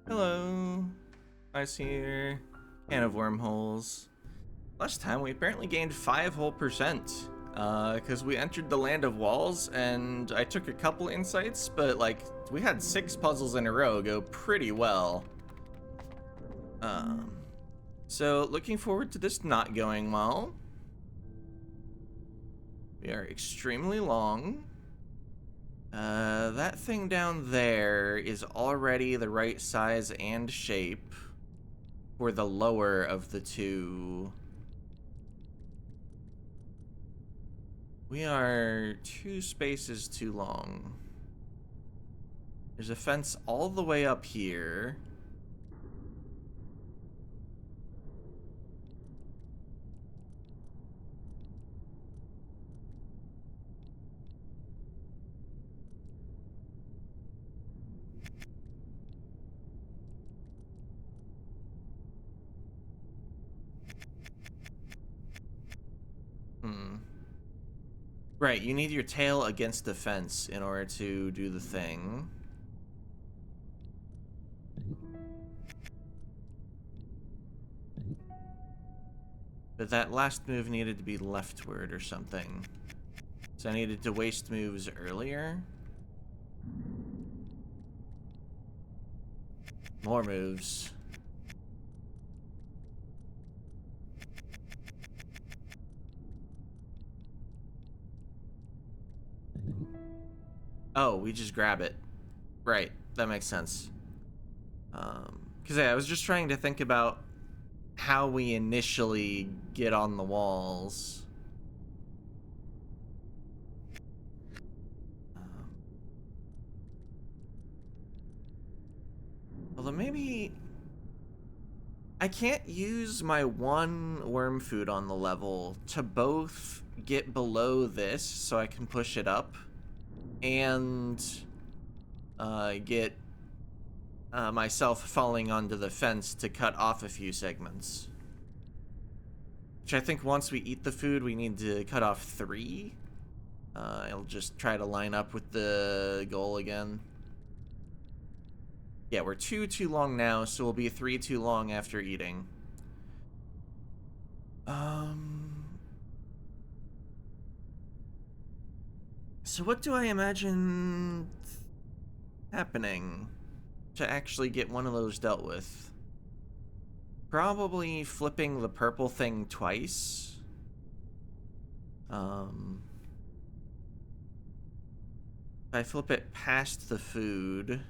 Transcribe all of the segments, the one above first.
Hello, Ice here. Can of Wormholes. Last time we apparently gained 5 whole percent. Because we entered the Land of Walls and I took a couple insights, but like, we had 6 puzzles in a row go pretty well. Um, so looking forward to this not going well. We are extremely long. That thing down there is already the right size and shape for the lower of the two. We are 2 spaces too long. There's a fence all the way up here. Hmm. Right, you need your tail against the fence in order to do the thing. But that last move needed to be leftward or something. So I needed to waste moves earlier. More moves. Oh, we just grab it. Right, that makes sense. Because yeah, I was just trying to think about how we initially get on the walls. Um, Although maybe I can't use my one worm food on the level to both get below this so I can push it up and get myself falling onto the fence to cut off a few segments. Which I think once we eat the food, we need to cut off 3. I'll just try to line up with the goal again. Yeah, we're 2 too long now, so we'll be 3 too long after eating. So what do I imagine happening to actually get one of those dealt with? Probably flipping the purple thing twice. If I flip it past the food.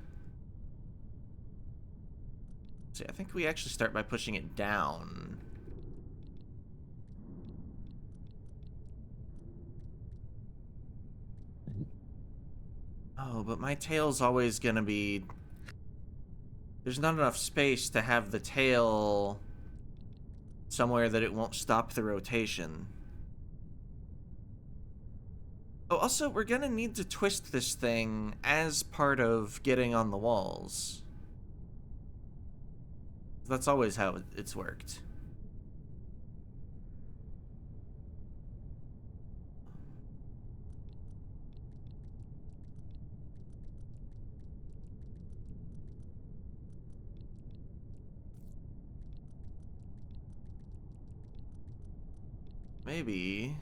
See, I think we actually start by pushing it down. Oh, but my tail's always gonna be... There's not enough space to have the tail somewhere that it won't stop the rotation. Oh, also, we're gonna need to twist this thing as part of getting on the walls. That's always how it's worked. Maybe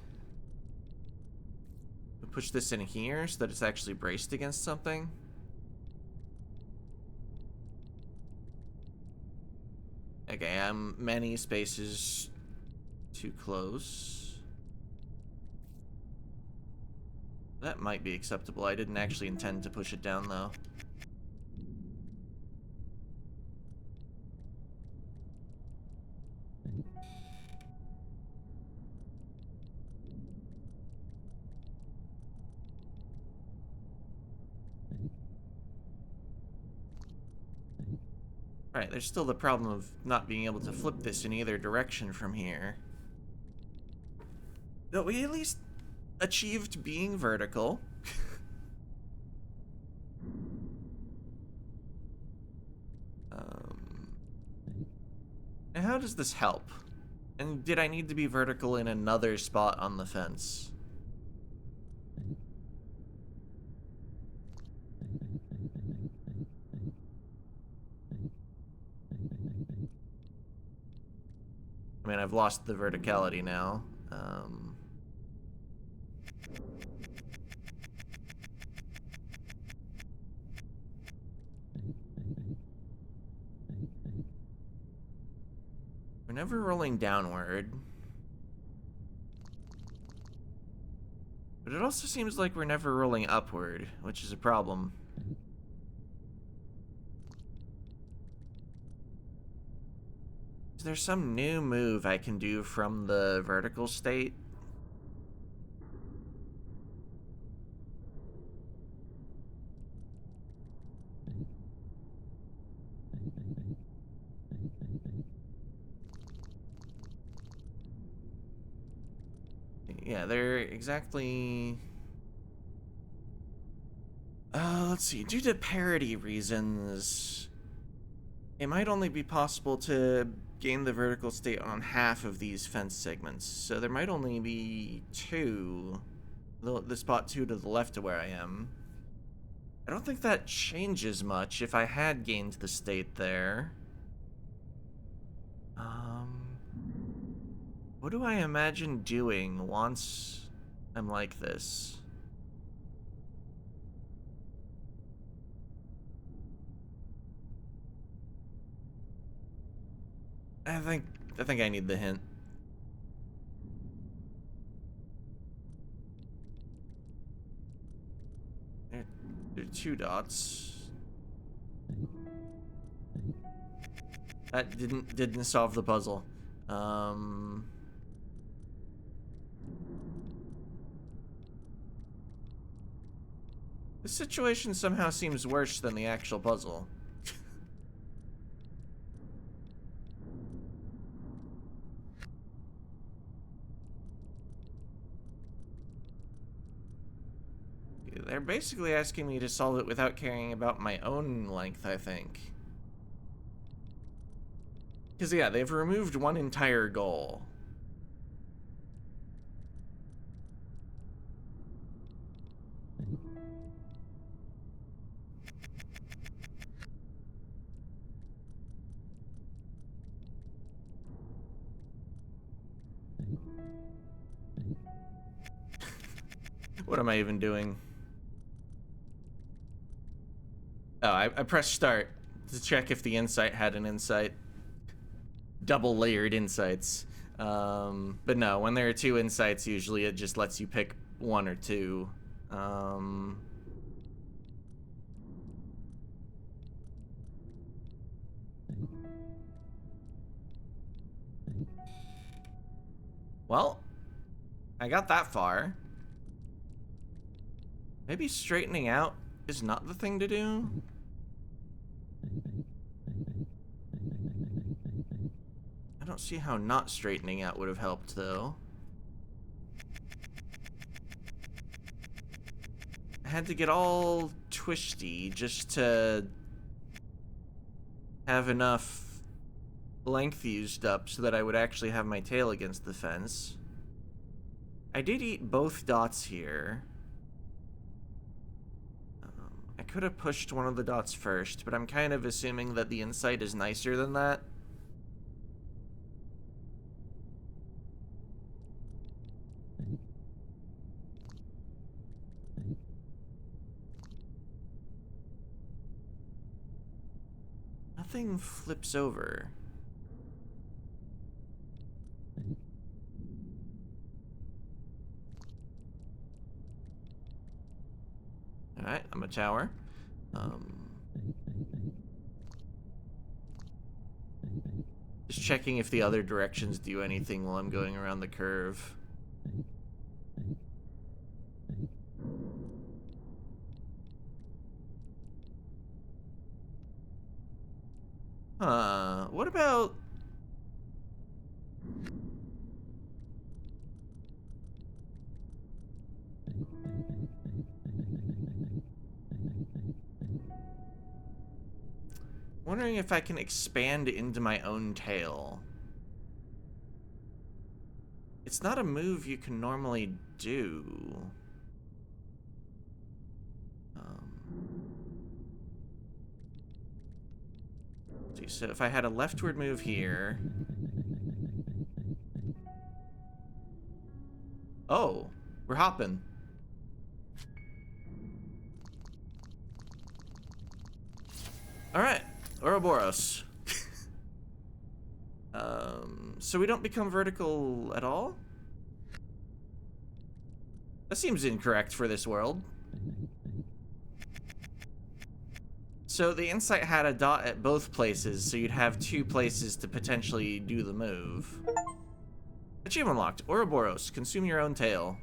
we push this in here so that it's actually braced against something. Okay, I'm many spaces too close. That might be acceptable. I didn't actually intend to push it down, though. Alright, there's still the problem of not being able to flip this in either direction from here. But we at least achieved being vertical. And how does this help? And did I need to be vertical in another spot on the fence? mean, I've lost the verticality now. We're never rolling downward. But it also seems like we're never rolling upward, which is a problem. Is there some new move I can do from the vertical state? Yeah, they're exactly... let's see. Due to parity reasons, it might only be possible to gain the vertical state on half of these fence segments. So there might only be two. The spot 2 to the left of where I am. I don't think that changes much if I had gained the state there. What do I imagine doing once I'm like this? I think I need the hint. There are 2 dots. That didn't solve the puzzle. The situation somehow seems worse than the actual puzzle. They're basically asking me to solve it without caring about my own length, I think. Because, yeah, they've removed one entire goal. What am I even doing? Oh, I pressed start to check if the insight had an insight. Double layered insights. But no, when there are 2 insights, usually it just lets you pick 1 or 2. Well, I got that far. Maybe straightening out is not the thing to do? I don't see how not straightening out would have helped, though. I had to get all twisty just to have enough length used up so that I would actually have my tail against the fence. I did eat both dots here. I could have pushed one of the dots first, but I'm kind of assuming that the insight is nicer than that. Nothing flips over. Alright, I'm a tower. Just checking if the other directions do anything while I'm going around the curve. What about... Wondering if I can expand into my own tail. It's not a move you can normally do. See, so if I had a leftward move here, Oh, we're hopping. Alright, Ouroboros. So we don't become vertical at all? That seems incorrect for this world. So the insight had a dot at both places, so you'd have 2 places to potentially do the move. Achievement unlocked. Ouroboros. Consume your own tail.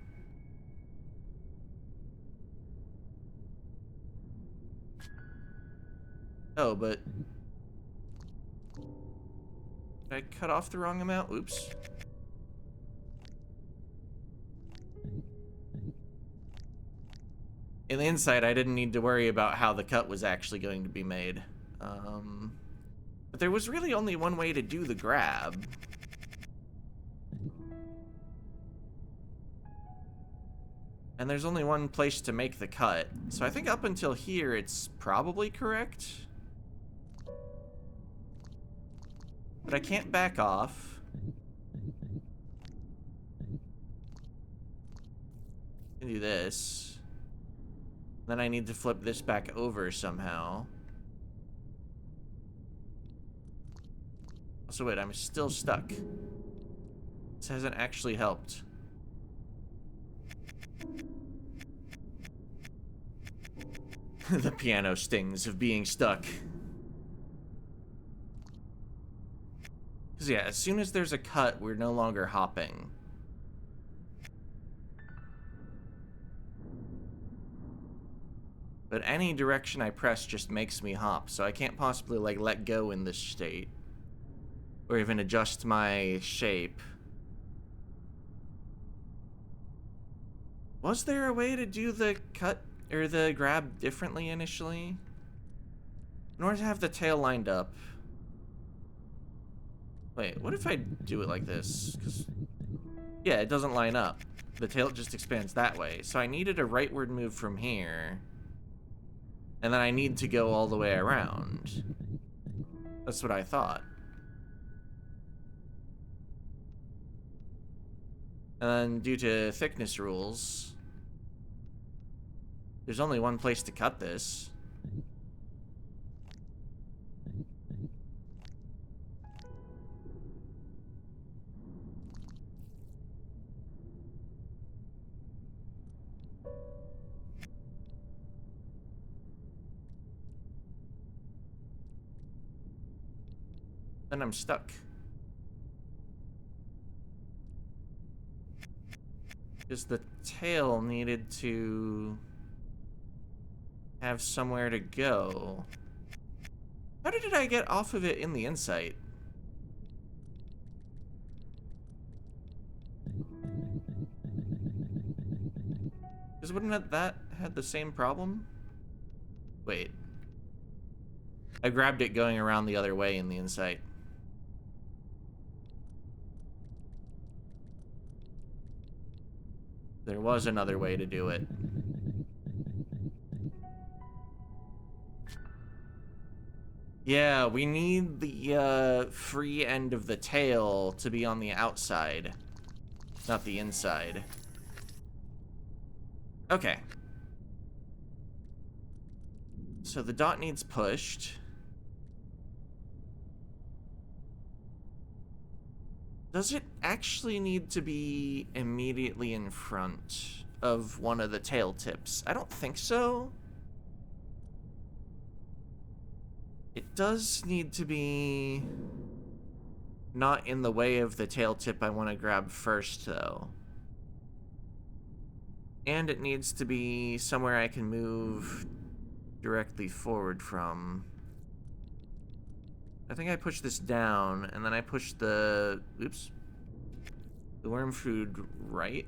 Oh, but... did I cut off the wrong amount? Oops. In the insight, I didn't need to worry about how the cut was actually going to be made. But there was really only one way to do the grab. And there's only one place to make the cut. So I think up until here, it's probably correct. But I can't back off. I can do this. Then I need to flip this back over somehow. So wait, I'm still stuck. This hasn't actually helped. The piano stings of being stuck. Because yeah, as soon as there's a cut, we're no longer hopping. But any direction I press just makes me hop, so I can't possibly, like, let go in this state. Or even adjust my shape. Was there a way to do the cut, or the grab differently initially? In order to have the tail lined up. Wait, what if I do it like this? 'Cause yeah, it doesn't line up. The tail just expands that way. So I needed a rightward move from here. And then I need to go all the way around. That's what I thought. And then due to thickness rules, there's only one place to cut this. Then I'm stuck. Because the tail needed to have somewhere to go. How did I get off of it in the insight? Because wouldn't that had the same problem? Wait. I grabbed it going around the other way in the insight. There was another way to do it. Yeah, we need the free end of the tail to be on the outside, not the inside. Okay. So the dot needs pushed. Does it actually need to be immediately in front of one of the tail tips? I don't think so. It does need to be not in the way of the tail tip I want to grab first, though. And it needs to be somewhere I can move directly forward from. I think I pushed this down, and then I pushed the... oops. The worm food right.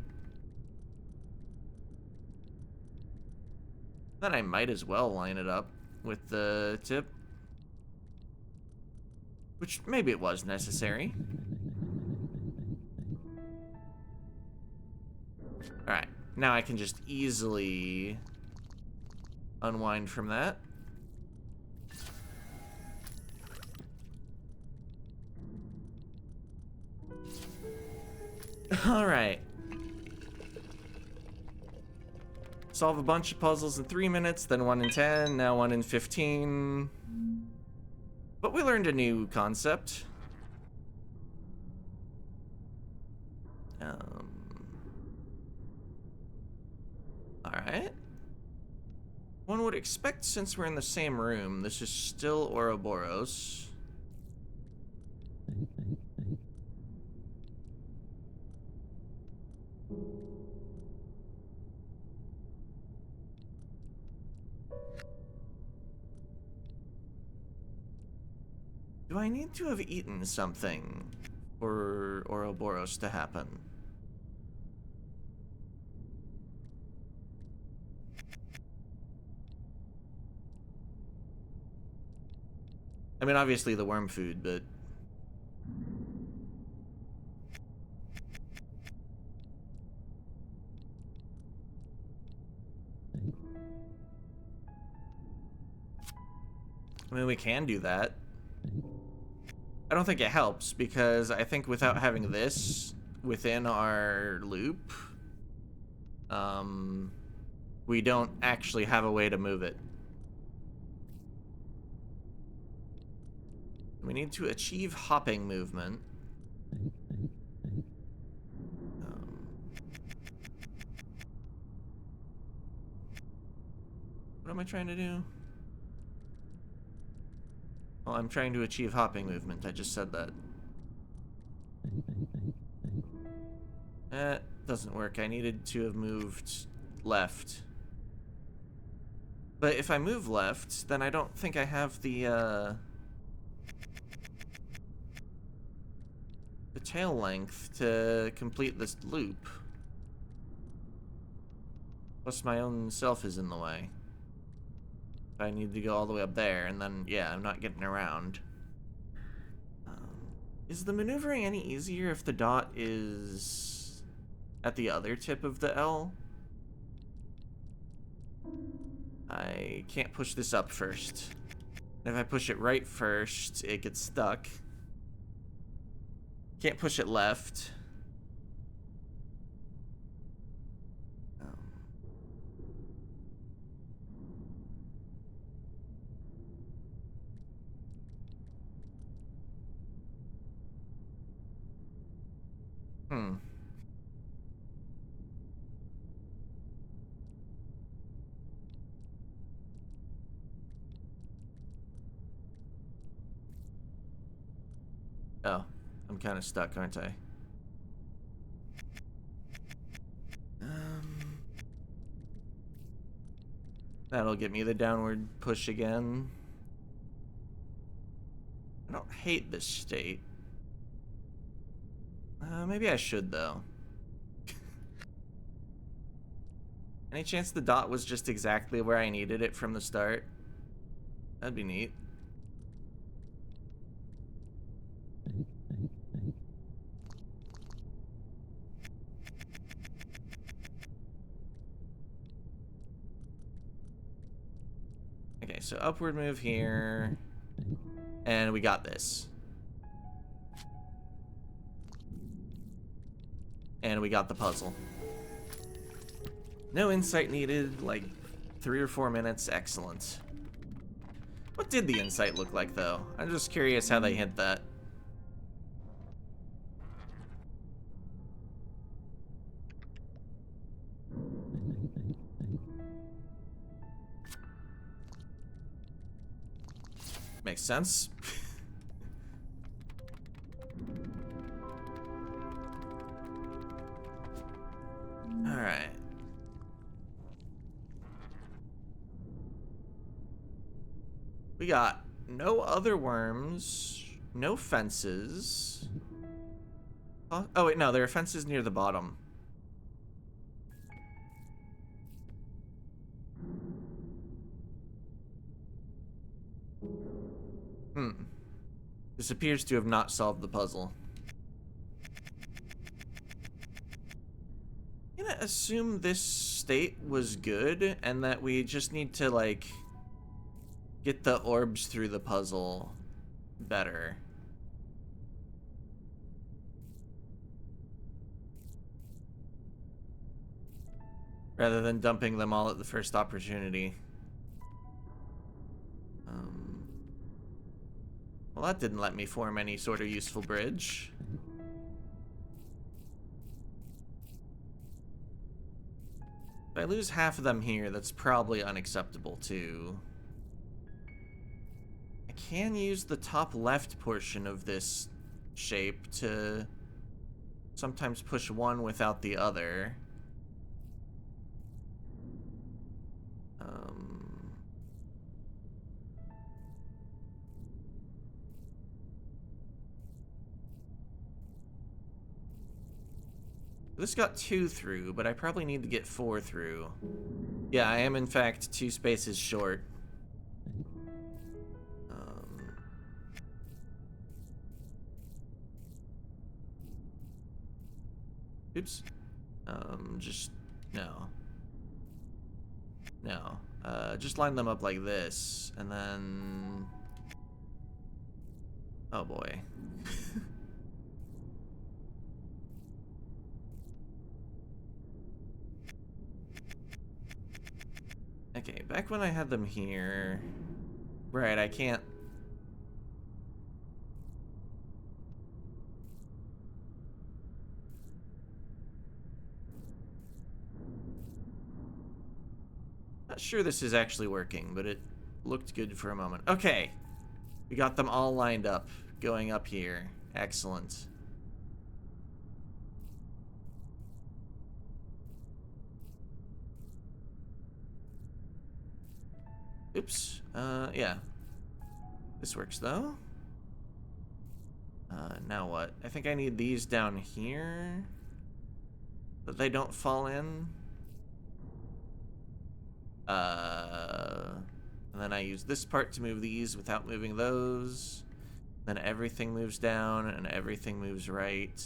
Then I might as well line it up with the tip. Which maybe it was necessary. Alright, now I can just easily unwind from that. Alright. solve a bunch of puzzles in 3 minutes, then one in 10, now one in 15. But we learned a new concept. Alright. One would expect, since we're in the same room, this is still Ouroboros. Do I need to have eaten something for Ouroboros to happen? I mean, obviously the worm food, but... I mean, we can do that. I don't think it helps, because I think without having this within our loop, we don't actually have a way to move it. We need to achieve hopping movement. What am I trying to do? Well, I'm trying to achieve hopping movement. I just said that. Doesn't work. I needed to have moved left. But if I move left, then I don't think I have the tail length to complete this loop. Plus my own self is in the way. I need to go all the way up there, and then, yeah, I'm not getting around. Is the maneuvering any easier if the dot is at the other tip of the L? I can't push this up first. If I push it right first, it gets stuck. Can't push it left. Oh, I'm kind of stuck, aren't I? That'll get me the downward push again. I don't hate this state. Maybe I should, though. Any chance the dot was just exactly where I needed it from the start? That'd be neat. Okay, so upward move here. And we got this. And we got the puzzle. No insight needed, like 3 or 4 minutes, excellent. What did the insight look like, though? I'm just curious how they hint that. Makes sense. Alright. We got no other worms, no fences. Oh wait, no, there are fences near the bottom. This appears to have not solved the puzzle. I'm gonna assume this state was good and that we just need to, like, get the orbs through the puzzle better. rather than dumping them all at the first opportunity. Well, that didn't let me form any sort of useful bridge. If I lose half of them here, that's probably unacceptable too. I can use the top left portion of this shape to sometimes push one without the other. This got 2 through, but I probably need to get 4 through. Yeah, I am in fact 2 spaces short. Oops. Just, no. No. Just line them up like this, and then... Oh boy. Okay, back when I had them here... Right, I can't... Not sure this is actually working, but it looked good for a moment. Okay. We got them all lined up, going up here. Excellent. Oops. Yeah. This works, though. Now what? I think I need these down here. But they don't fall in. And then I use this part to move these without moving those. Then everything moves down and everything moves right.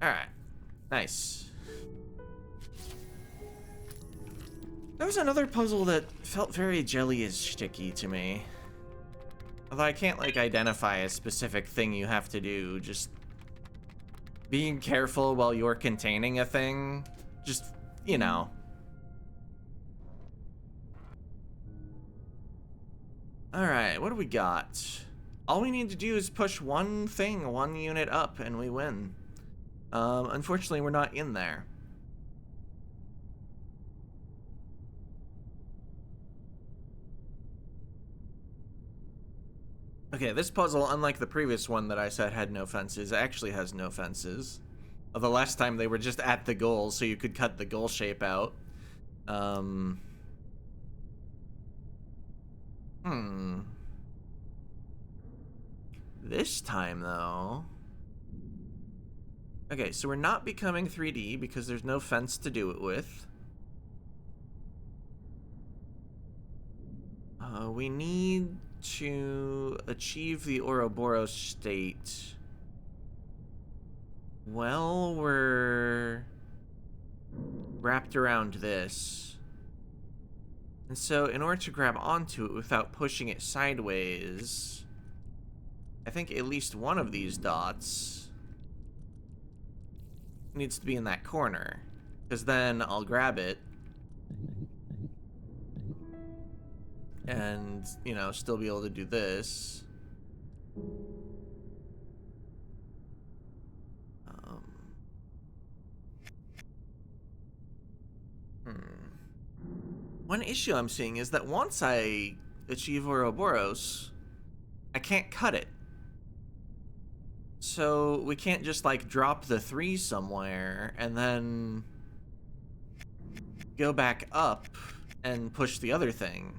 Alright. Nice. There was another puzzle that felt very jelly-ish-sticky to me. Although I can't, like, identify a specific thing you have to do. Just being careful while you're containing a thing. Just, you know. Alright, what do we got? All we need to do is push one thing, one unit up, and we win. Unfortunately, we're not in there. Okay, this puzzle, unlike the previous one that I said had no fences, actually has no fences. The last time they were just at the goal, so you could cut the goal shape out. This time, though... Okay, so we're not becoming 3D because there's no fence to do it with. We need to achieve the Ouroboros state. Well, we're wrapped around this. And so in order to grab onto it without pushing it sideways, I think at least one of these dots needs to be in that corner, because then I'll grab it and, you know, still be able to do this. One issue I'm seeing is that once I achieve Ouroboros, I can't cut it. So we can't just, like, drop the 3 somewhere and then go back up and push the other thing.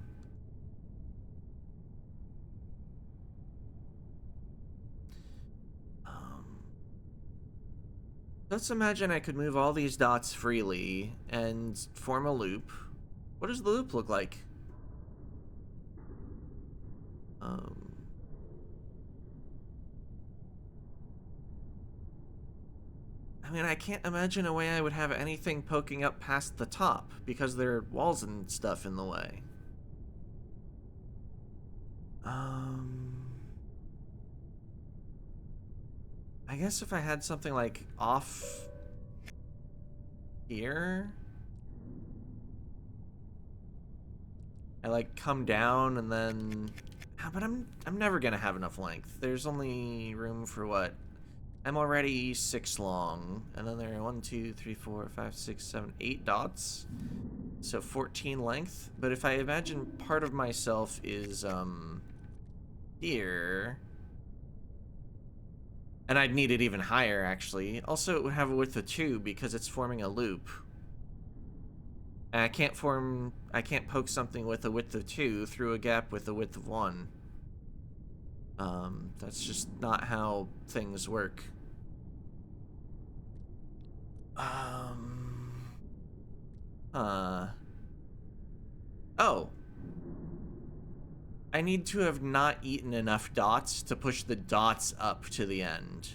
Let's imagine I could move all these dots freely and form a loop. What does the loop look like? I mean, I can't imagine a way I would have anything poking up past the top, because there are walls and stuff in the way. I guess if I had something like off here, I like come down and then, but I'm never gonna have enough length. There's only room for what? I'm already 6 long, and then there are 1, 2, 3, 4, 5, 6, 7, 8 dots. So 14 length. But if I imagine part of myself is here, and I'd need it even higher actually. Also, it would have a width of 2 because it's forming a loop. And I can't poke something with a width of 2 through a gap with a width of 1. That's just not how things work. Oh. I need to have not eaten enough dots to push the dots up to the end.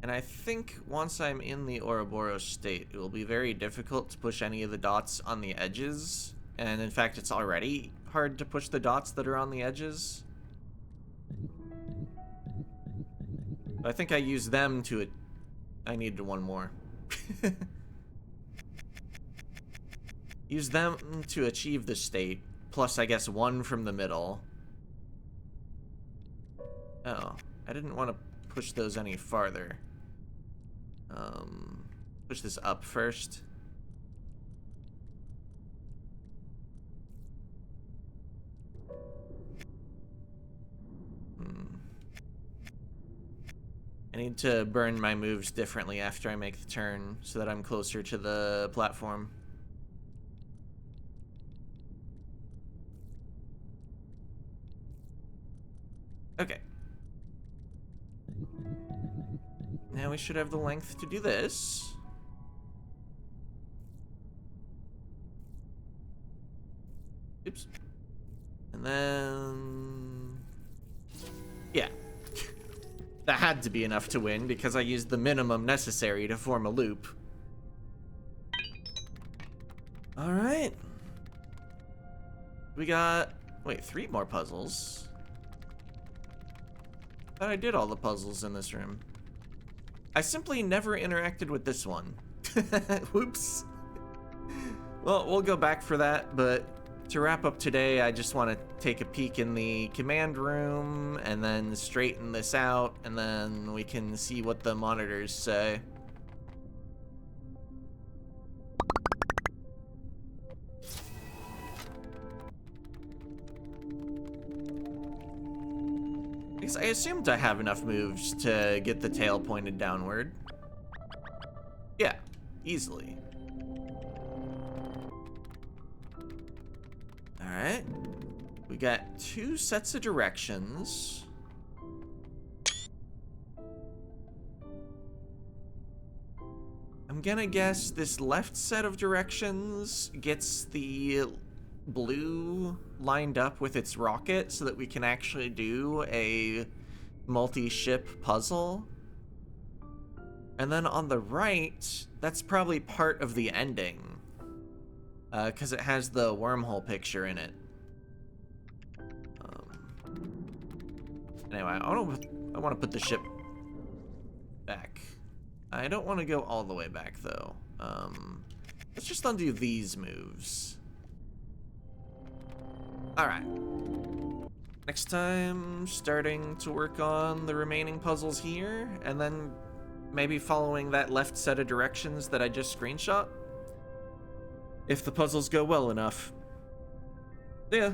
And I think once I'm in the Ouroboros state, it will be very difficult to push any of the dots on the edges. And in fact, it's already hard to push the dots that are on the edges. I think I used them to it. I needed one more. Use them to achieve the state, plus I guess 1 from the middle. Oh, I didn't want to push those any farther. Push this up first. I need to burn my moves differently after I make the turn so that I'm closer to the platform. Okay. Now we should have the length to do this. Oops. And then... yeah. That had to be enough to win because I used the minimum necessary to form a loop. Alright. We got... wait, 3 more puzzles. I thought I did all the puzzles in this room. I simply never interacted with this one. Whoops. Well, we'll go back for that, but to wrap up today, I just want to take a peek in the command room and then straighten this out, and then we can see what the monitors say. I assumed I have enough moves to get the tail pointed downward. Yeah, easily. Alright. We got 2 sets of directions. I'm gonna guess this left set of directions gets the blue lined up with its rocket so that we can actually do a multi-ship puzzle. And then on the right, that's probably part of the ending, because it has the wormhole picture in it. Anyway, I want to put the ship back. I don't want to go all the way back though. Let's just undo these moves. Alright. Next time, starting to work on the remaining puzzles here, and then maybe following that left set of directions that I just screenshot. If the puzzles go well enough. Yeah.